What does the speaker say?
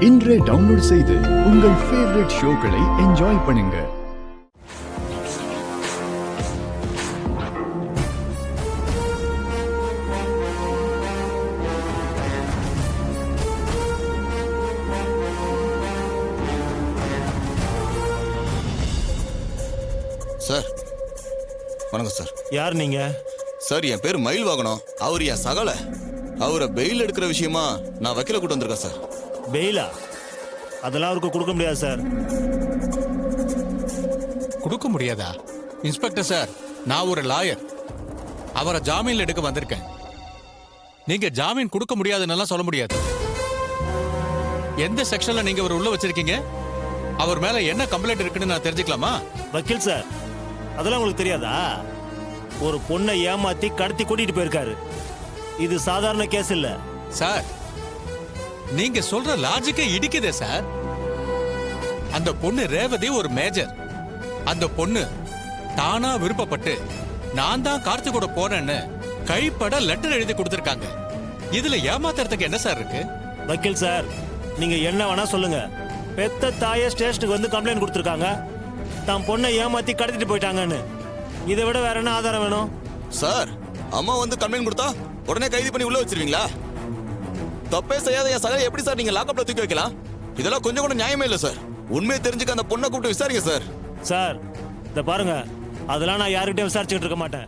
இன்றே டவுன்லோட் செய்து உங்கள் ஃபேவரட் ஷோக்களை என்ஜாய் பண்ணுங்க. சார் வணக்கம் சார். யார் நீங்க? சார் என் பேர் மயில் வாகனம். அவர் என் சகல. அவரை பெயில் எடுக்கிற விஷயமா நான் வக்கீல கூட்டு வந்திருக்கேன் சார். பெயிலா? அதெல்லாம் அவருக்கு கொடுக்க முடியாது சார். கொடுக்க முடியாதா? இன்ஸ்பெக்டர் சார், நான் ஒரு லாயர். அவரை ஜாமீன்ல எடுக்க வந்திருக்கேன். நீங்க ஜாமீன் கொடுக்க முடியாதுன்னு சொல்ல முடியாது. எந்த செக்ஷன்ல நீங்க அவர் உள்ள வச்சிருக்கீங்க? அவர் மேல என்ன கம்ப்ளைண்ட் இருக்குன்னு நான் தெரிஞ்சுக்கலாமா? வக்கீல் சார், அதெல்லாம் உங்களுக்கு தெரியாதா? ஒரு பொண்ணை ஏமாத்தி கடத்தி கூட்டிட்டு போயிருக்காரு. இது சாதாரண கேஸ் இல்ல சார். நீங்க சொல்ற லாஜிக்கே இடிக்குதே சார். அந்த பொண்ணு ரேவதி ஒரு மேஜர். அந்த பொண்ணு தானா விருப்பப்பட்டு நான் தான் கார்த்திகோட போறேன்னு கைப்பட லெட்டர் எழுதி கொடுத்திருக்காங்க. இதுல ஏமாத்துறதுக்கு என்ன சார் இருக்கு? வக்கீல் சார், நீங்க என்ன வேணா சொல்லுங்க. பெத்த தாய ஸ்டேஷனுக்கு வந்து கம்ப்ளைண்ட் கொடுத்திருக்காங்க, தான் பொண்ணை ஏமாத்தி கடத்திட்டு போயிட்டாங்கன்னு. இதை விட வேற என்ன ஆதாரம் வேணும்? சார், அம்மா வந்து கம்ப்ளைண்ட் கொடுத்தா உடனே கைது பண்ணி உள்ள வச்சிருவீங்களா? தப்பே செய்யாத என் சகல எப்படி சார் நீங்க லாக்அப்ல தூக்கி வைக்கலாம்? இதெல்லாம் கொஞ்சம் கூட நியாயமே இல்ல சார். உண்மையை தெரிஞ்சுக்க அந்த பொண்ணை கூப்பிட்டு விசாரிங்க சார். சார், இத பாருங்க, அதெல்லாம் நான் யாருக்கிட்டையும் விசாரிச்சுக்கிட்டு இருக்க மாட்டேன்.